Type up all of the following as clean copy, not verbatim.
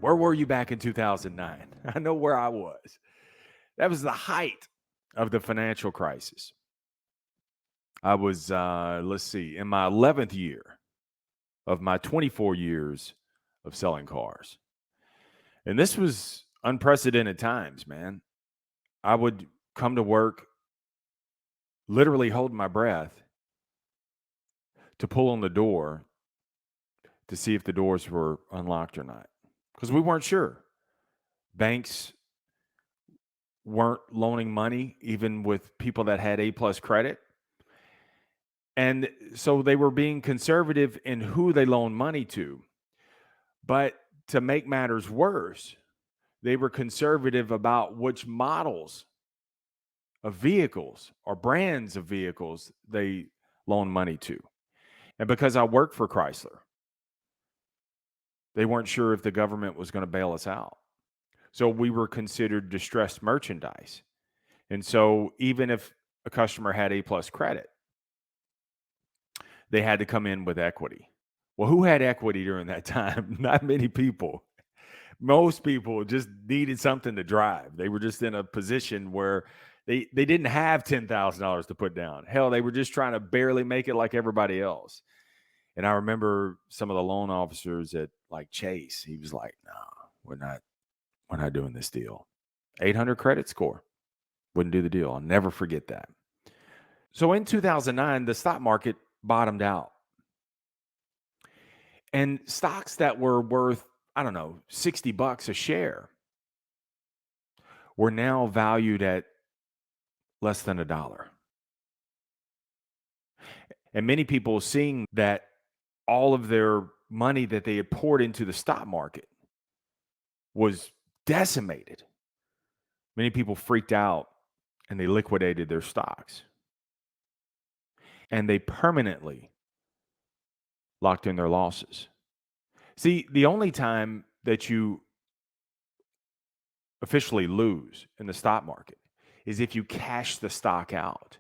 Where were you back in 2009? I know where I was. That was the height of the financial crisis. I was, let's see, in my 11th year of my 24 years of selling cars. And this was unprecedented times, man. I would come to work literally holding my breath to pull on the door to see if the doors were unlocked or not because we weren't sure. Banks weren't loaning money, even with people that had A plus credit. And so they were being conservative in who they loaned money to. But to make matters worse, they were conservative about which models of vehicles or brands of vehicles they loaned money to. And because I worked for Chrysler, they weren't sure if the government was going to bail us out. So we were considered distressed merchandise. And so even if a customer had A plus credit, they had to come in with equity. Well, who had equity during that time? Not many people. Most people just needed something to drive. They were just in a position where they didn't have $10,000 to put down. Hell, they were just trying to barely make it like everybody else. And I remember some of the loan officers at like Chase. He was like, "No, we're not doing this deal. 800 credit score wouldn't do the deal." I'll never forget that. So in 2009, the stock market bottomed out. And stocks that were worth, I don't know, $60 a share were now valued at less than $1. And many people seeing that all of their money that they had poured into the stock market was decimated. Many people freaked out and they liquidated their stocks. And they permanently locked in their losses. See, the only time that you officially lose in the stock market is if you cash the stock out.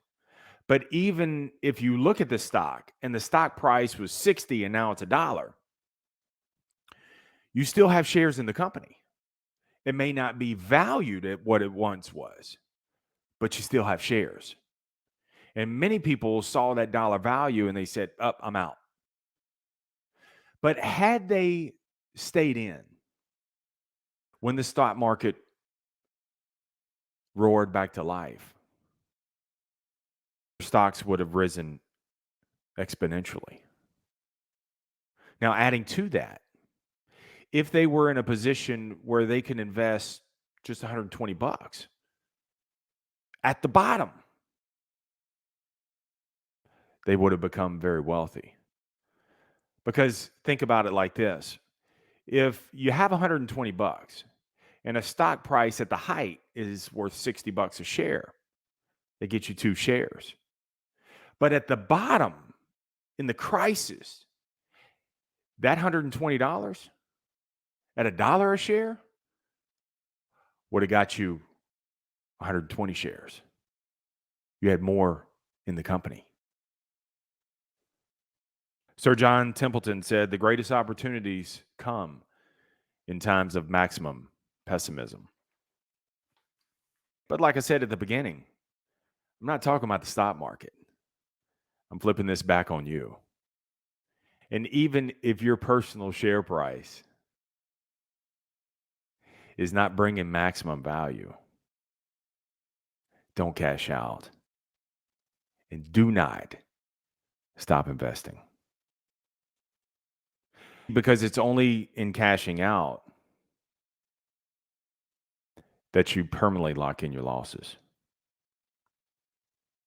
But even if you look at the stock and the stock price was 60 and now it's $1, you still have shares in the company. It may not be valued at what it once was, but you still have shares. And many people saw that dollar value and they said, "Up, I'm out." But had they stayed in when the stock market roared back to life, stocks would have risen exponentially. Now, adding to that, if they were in a position where they can invest just $120 at the bottom, they would have become very wealthy. Because think about it like this. If you have $120 and a stock price at the height is worth $60 a share, they get you 2 shares. But at the bottom, in the crisis, that $120 at $1 a share would have got you 120 shares. You had more in the company. Sir John Templeton said, "The greatest opportunities come in times of maximum pessimism." But like I said at the beginning, I'm not talking about the stock market. I'm flipping this back on you. And even if your personal share price is not bringing maximum value, don't cash out and do not stop investing. Because it's only in cashing out that you permanently lock in your losses.